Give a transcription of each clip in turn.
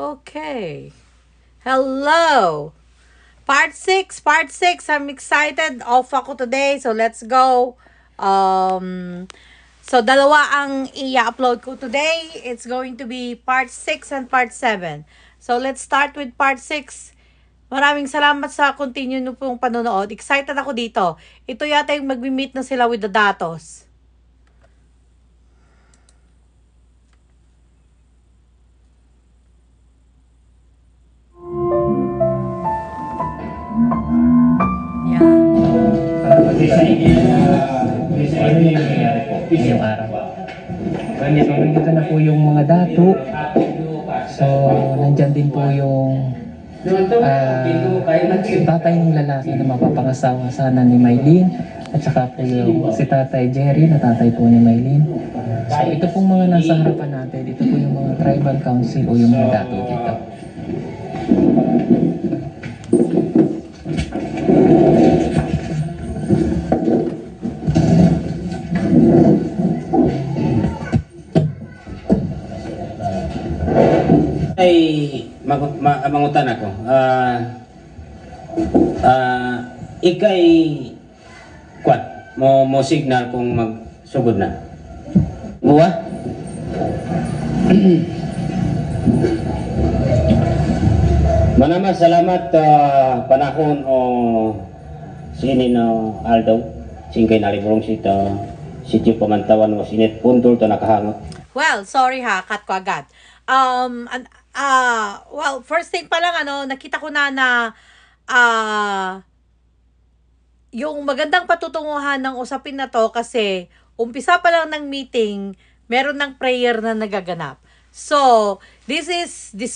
Okay. Hello. Part 6, part 6. I'm excited. Off ako today, so let's go. So dalawa ang i-upload ko today. It's going to be part 6 and part 7. So let's start with part 6. Maraming salamat sa continue nyo pong panonood. Excited ako dito. Ito yata yung mag-meet na sila with the datos. Ano yung nangyayari po ngayong araw? Nandito na po yung mga dato. So, nandyan din po yung tatay ng lalaki na mapapangasawa sana ni Maylene. At saka po yung si Tatay Jerry na tatay po ni Maylene. So, ito pong mga nasa harapan natin. Ito po yung mga tribal council o yung mga dato dito. Ay mangutan ako. Ikay kwat mo signal kung magsugod na. Buwa? Manama salamat panahon o sini no Aldo. Singkay naliburong sitio pamantawan mo sinit puntol to nakahangot. Well, sorry ha, cut ko agad. Well, first thing pa lang, nakita ko na yung magandang patutunguhan ng usapin na to kasi umpisa pa lang ng meeting, meron ng prayer na nagaganap. So, this is in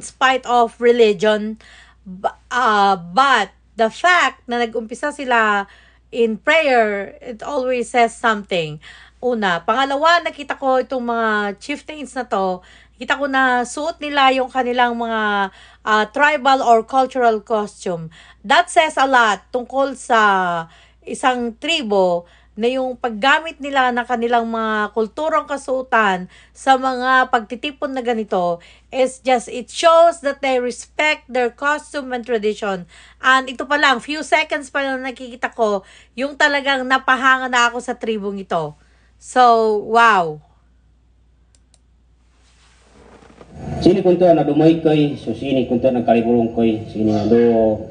spite of religion, but the fact na nag-umpisa sila in prayer, it always says something. Una. Pangalawa, nakita ko itong mga chieftains na to, kita ko na suot nila yung kanilang mga tribal or cultural costume. That says a lot tungkol sa isang tribo na yung paggamit nila ng kanilang mga kulturang kasuotan sa mga pagtitipon na ganito is just, it shows that they respect their costume and tradition. And ito pa lang, few seconds pa lang nakikita ko, yung talagang napahanga na ako sa tribong ito. So, wow. Sini kunto na dumay koy, so sini kunto na kalibulong koy, sini nga do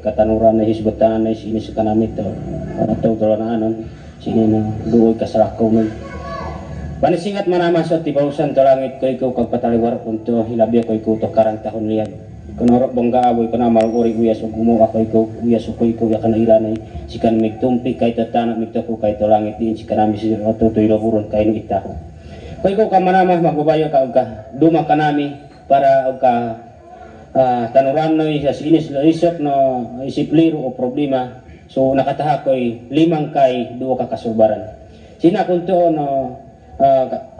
katanuran na hisgotan na sini sa kanamit to. Para to na anon, sini na duoy kasarakaw mo. Panisingat manama sa tibawsan to langit koy ko kag pataliwar kunto hilabi koy ko to karang tahon liyan. Kunorok bangga aboy ko na maluri uyas ug gumo ako ko uyas koy ko ya kana ilanay sikan migtumpi kay tatana migtako kay to langit din si kanami si to ilo buron kay no itaho. Koy ko ka manama magbabayo ka duma kanami para ka tanuran no sa sinis isip no isip liro o problema. So nakataha koy limang kay duwa ka kasulbaran. Sina kunto no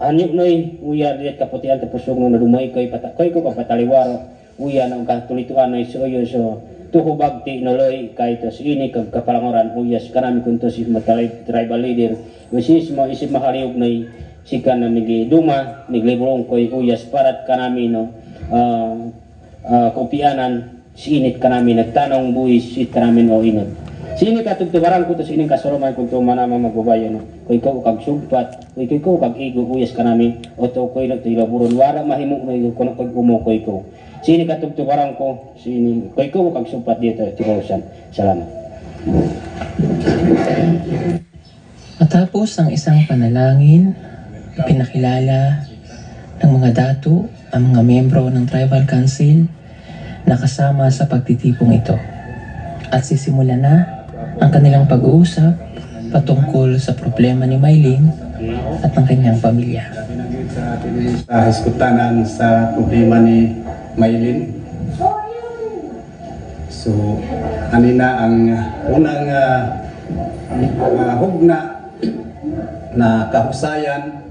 anyok noy uya diet kaputian tapusog no dumay koy patakoy ko pataliwaro uya nang katulituan no isoyo so tuhubag ti noloy kay to ini kag kapalangoran uyas kanami kunto si tribal leader which is mo isip mahaliog noy sikan na migi duma miglibulong koy uyas parat kanami no kopianan sinit kanami nagtanong buwis si kanami o inod sini katugtubaran ko to sining kasoloman kung manama magbabayo no koy ko kag sugpat koy ko kag igo uyas kanami o to koy nagtilo buron wara mahimo no kuno koy umo koy ko sini katugtubaran ko sini koy ko kag sugpat dito tibusan. Salamat. Matapos ang isang panalangin, ipinakilala ng mga dato ang mga miyembro ng Tribal Council na kasama sa pagtitipong ito. At sisimulan na ang kanilang pag-uusap patungkol sa problema ni Maylene at ng kanyang pamilya. Sa iskutanan sa problema ni Maylene. So, anina ang unang hugna na kahusayan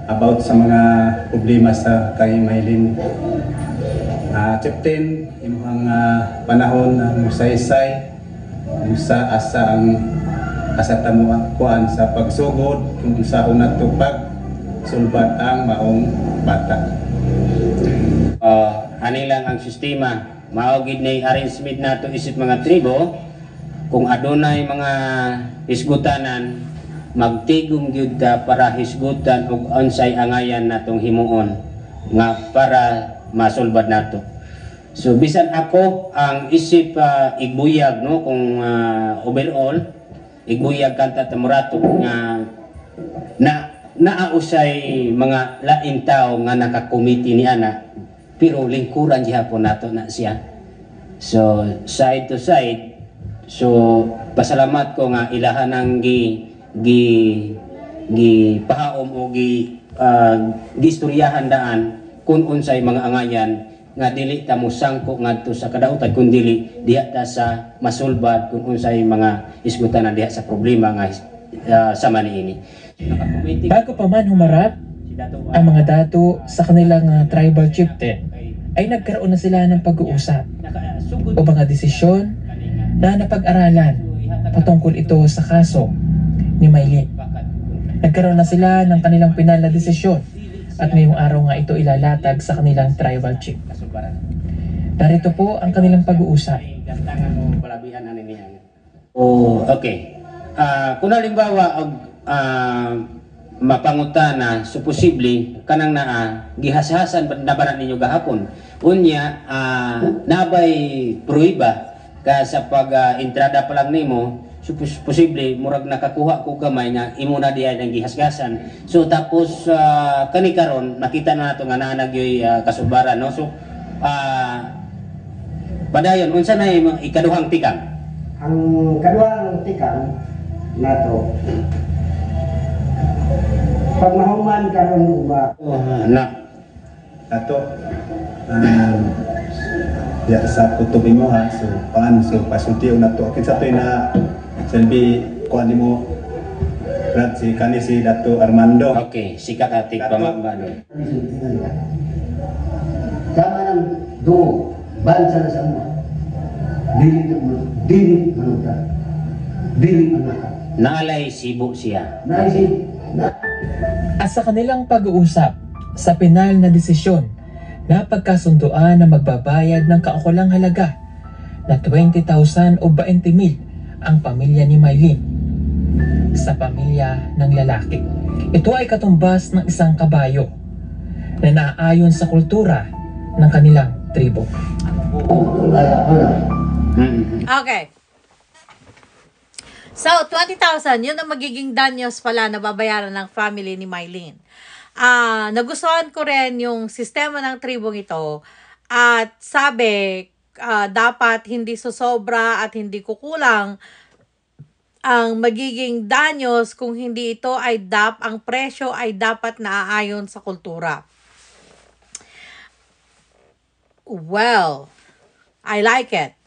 about sa mga problema sa kay Maylene. Captain, imong panahon na musaysay sa asa ang asatamuan kuan sa pagsugod kung sa unang tupag sulbat ang maong bata. Ani lang ang sistema. Maugid na arrangement nato isip mga tribo kung adunay mga hisgutanan magtigom gyud ta para hisgutan og unsay angayan natong himuon nga para masulbad nato. So bisan ako ang isip igbuyag no kung overall igbuyag kanta tamurato nga naausay mga laing tao nga nakakomiti ni ana pero lingkuran gihapon nato na siya. So side to side, so pasalamat ko nga ilahan ang pahaom o gistoryahan daan kung unsay mga angayan nga dili ta mo sangko ngadto sa kadautan kun dili diha ta sa masulbad kung unsay mga isgutanan diha sa problema nga sama niini. Bago pa man humarap, ang mga dato sa kanilang tribal chieftain ay nagkaroon na sila ng pag-uusap o mga desisyon na napag-aralan patungkol ito sa kaso ni Maylin. Nagkaroon na sila ng kanilang pinal na desisyon at ngayong araw nga ito ilalatag sa kanilang tribal chief. Narito po ang kanilang pag-uusap. Okay. Kung halimbawa mapangutana so posible kanang gihashasan na ba ninyo gahapon unya nabay pruiba ka sa pag entrada pa lang nimo so posible murag nakakuha ko gamay nga imo na diay nang gihasgasan so tapos kani karon nakita na nato nga naanagyoy kasubaran no so padayon unsa na ikaduhang tikang ang kaduhang tikang nato pagmahuman karon ba Ato ya sa kutub mo ha so pasulti na to kinsa to na selbi kuan mo Brad si kanisi Dato Armando. Okay, sikat atik pamambano. Sama ng dugo, bansa na sa mga dili manuta, dili manaka. Naalay sibo siya. Naisip na At sa kanilang pag-uusap, sa pinal na desisyon, napagkasunduan na magbabayad ng kaukulang halaga na 20,000 o 20,000 ang pamilya ni Maylin sa pamilya ng lalaki. Ito ay katumbas ng isang kabayo na naaayon sa kultura ng kanilang tribo. Okay. So, 20,000, yun ang magiging danyos pala na babayaran ng family ni Maylin. Nagustuhan ko rin yung sistema ng tribong ito at sabi, dapat hindi susobra at hindi kukulang ang magiging danyos kung hindi ito ay ang presyo ay dapat naaayon sa kultura. Well, I like it.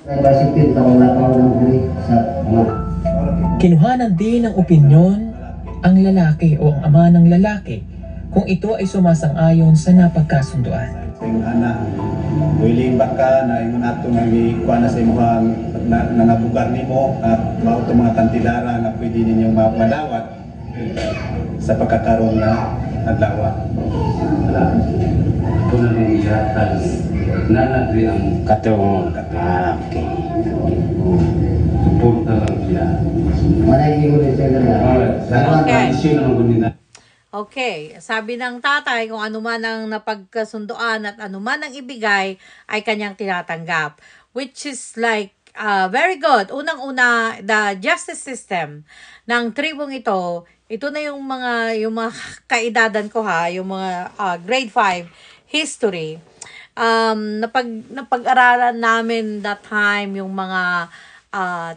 nagbasipin sa mga tao ng uri sa mga Kinuhanan din ng opinyon ang lalaki o ang ama ng lalaki kung ito ay sumasang-ayon sa napagkasunduan. Sa iyong anak, willing baka na ingon ato nga ikuha na sa imuhang nangabugar nimo at mao to mga kantilara nga pwede ninyong madawat sa pagkakaroon na adlaw. Ito na nung ihatan na nadri ang Katong, okay. support na lang siya. manay ko rin sa ganyan. Sa Okay. tradisyon ang gunina. Okay, sabi ng tatay kung ano man ang napagkasunduan at ano man ang ibigay ay kanyang tinatanggap. Which is like very good. Unang-una, the justice system ng tribong ito na yung mga kaedadan ko ha, yung mga grade 5 history. Napag-aralan namin that time yung mga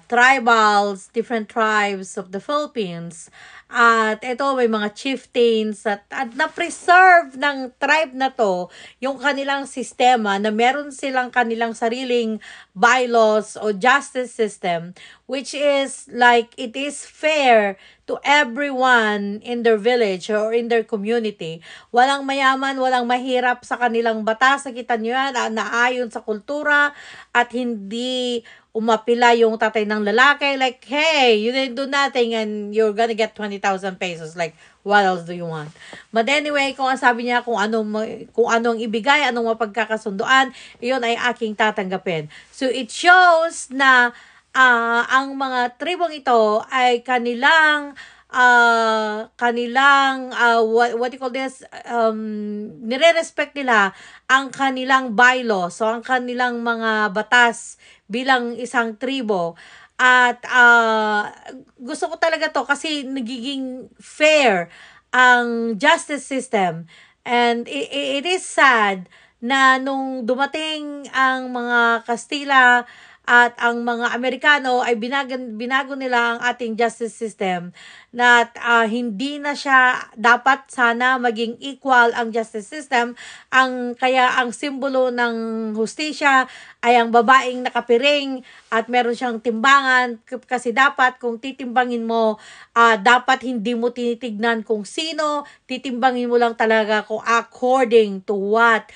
tribals, different tribes of the Philippines. At ito may mga chieftains at na-preserve ng tribe na to yung kanilang sistema na meron silang kanilang sariling bylaws o justice system which is like it is fair to everyone in their village or in their community. Walang mayaman, walang mahirap sa kanilang batas. Nakita nyo yan, naayon sa kultura at hindi umapila yung tatay ng lalaki like, hey, you didn't do nothing and you're gonna get 20,000 pesos. Like, what else do you want? But anyway, kung ang sabi niya, kung anong ibigay, anong mapagkakasunduan, iyon ay aking tatanggapin. So it shows na ang mga tribong ito ay kanilang what you call this, nire-respect nila ang kanilang bylaw, so ang kanilang mga batas bilang isang tribo. At gusto ko talaga to kasi nagiging fair ang justice system. And it is sad na nung dumating ang mga Kastila at ang mga Amerikano ay binago nila ang ating justice system na hindi na siya dapat sana maging equal ang justice system. Kaya ang simbolo ng hustisya ay ang babaeng nakapiring at meron siyang timbangan, kasi dapat kung titimbangin mo, dapat hindi mo tinitignan kung sino, titimbangin mo lang talaga kung according to what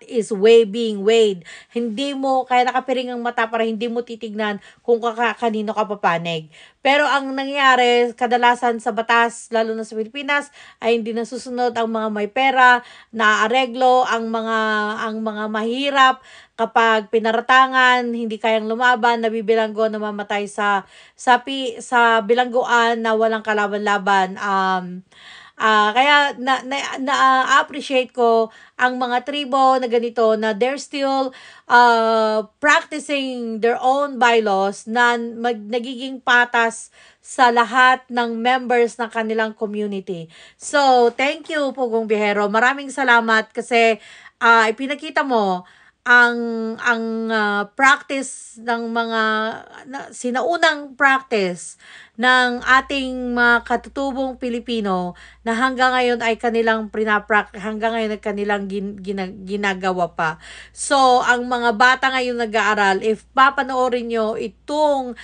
is being weighed. Hindi mo, kaya nakapiring ang mata para hindi mo titignan kung kanino ka papanig. Pero ang nangyayari, kadalasan sa batas, lalo na sa Pilipinas, ay hindi nasusunod ang mga may pera, naaareglo ang mga mahirap. Kapag pinaratangan, hindi kayang lumaban, nabibilanggo, namamatay sa bilangguan na walang kalaban-laban. Kaya na-appreciate ko ang mga tribo na ganito, na they're still practicing their own bylaws na nagiging patas sa lahat ng members ng kanilang community. So, thank you, Pugong Bihero. Maraming salamat kasi ipinakita mo ang practice ng mga sinaunang practice ng ating mga katutubong Pilipino na hanggang ngayon ay kanilang hanggang ngayon ay kanilang ginagawa pa. So, ang mga bata ngayon nag-aaral, if papanoorin nyo itong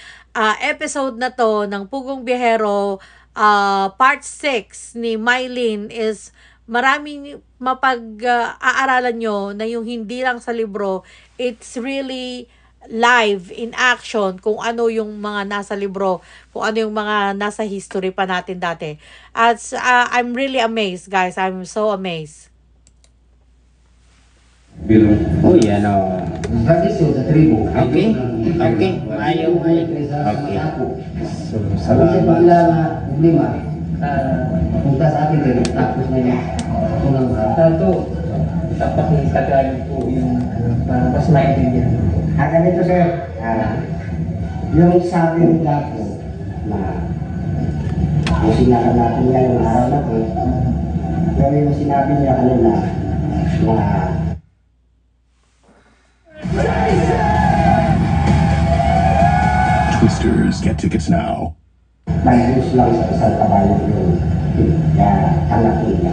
episode na to ng Pugong Bihero, part 6 ni Mylene, is maraming mapag-aaralan nyo na yung hindi lang sa libro, it's really live in action kung ano yung mga nasa libro, kung ano yung mga nasa history pa natin dati. At I'm really amazed, guys. I'm so amazed. Oh, yan o. Tradisyon sa tribo. Okay. Ayaw. Okay. So, Sa salamat. problema, punta sa atin din, tapos na yung unang Tato, dapat ni po yung para mas maintindihan. ganito sir, yung sabi nila po na yung sinabi natin ngayong araw na po, pero yung sinabi niya kanina na Twisters, get tickets now. mayroon lang sa isang kabayo yung anak niya.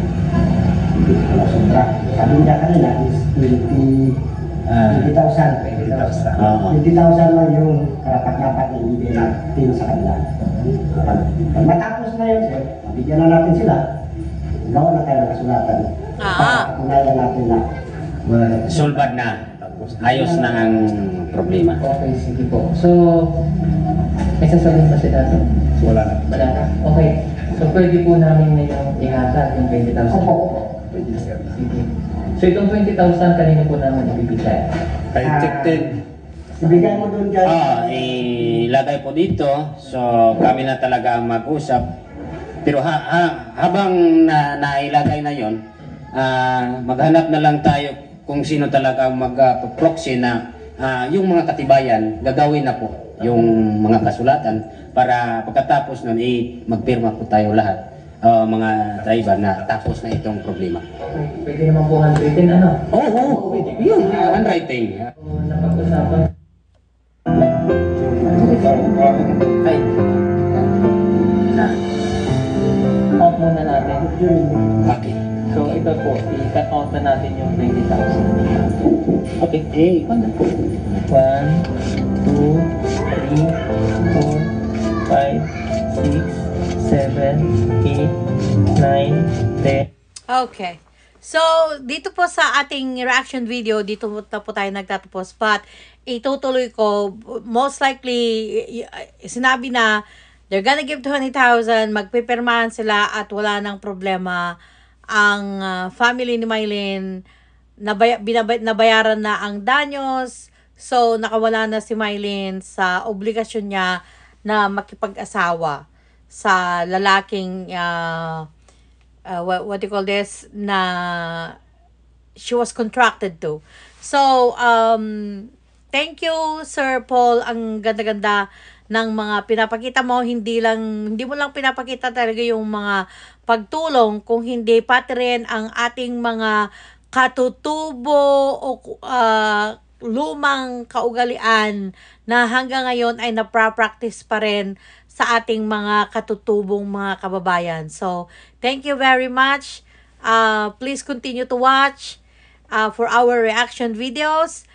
Hindi ko na sobra. Sabi niya kanina is 20,000. 20,000 lang yung karapat-dapat na ibigay natin sa kanila. Pag matapos na yun, sir, mabigyan na natin sila. Gawa na tayo ng kasulatan. Patunayan natin na Solbad na. Ayos na ang problema. Okay, sige po. So, may sasabihin pa si Tato? Wala na. Wala na? Okay. So, pwede po namin ngayong ihatag yung 20,000? Opo. Pwede sir. Sige. So, itong 20,000 kanino po namin ibibigay? Kay check 10. Ibigay mo doon dyan. Ilagay po dito. So, kami na talaga ang mag-usap. Pero habang nailagay na yon, maghanap na lang tayo kung sino talaga mag-proxy na yung mga katibayan, gagawin na po yung mga kasulatan para pagkatapos nun, magpirma po tayo lahat, mga driver, na tapos na itong problema. Okay. Pwede naman po handwritten, ano? Oo, yun, handwriting. Napag-usapan. Ay. Count muna natin. Okay. So, ito po, i-count na natin yung 20,000. Okay. 1, 2, 3, 4, 5, 6, 7, 8, 9, 10. Okay. So, dito po sa ating reaction video, dito po tayo nagtatapos. But, itutuloy ko, most likely, sinabi na they're gonna give 20,000, magpipirmahan sila at wala nang problema. Ang family ni Mylene, nabayaran na ang danyos. So, nakawala na si Mylene sa obligasyon niya na makipag-asawa sa lalaking, what do you call this, na she was contracted to. So, thank you, Sir Paul. Ang ganda-ganda ng mga pinapakita mo. Hindi mo lang pinapakita talaga yung mga pagtulong, kung hindi pati rin ang ating mga katutubo o lumang kaugalian na hanggang ngayon ay naprapractice pa rin sa ating mga katutubong mga kababayan. So, thank you very much. Please continue to watch for our reaction videos.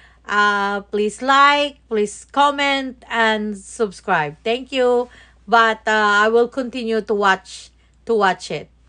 Please like, please comment, and subscribe. Thank you. But I will continue to watch it.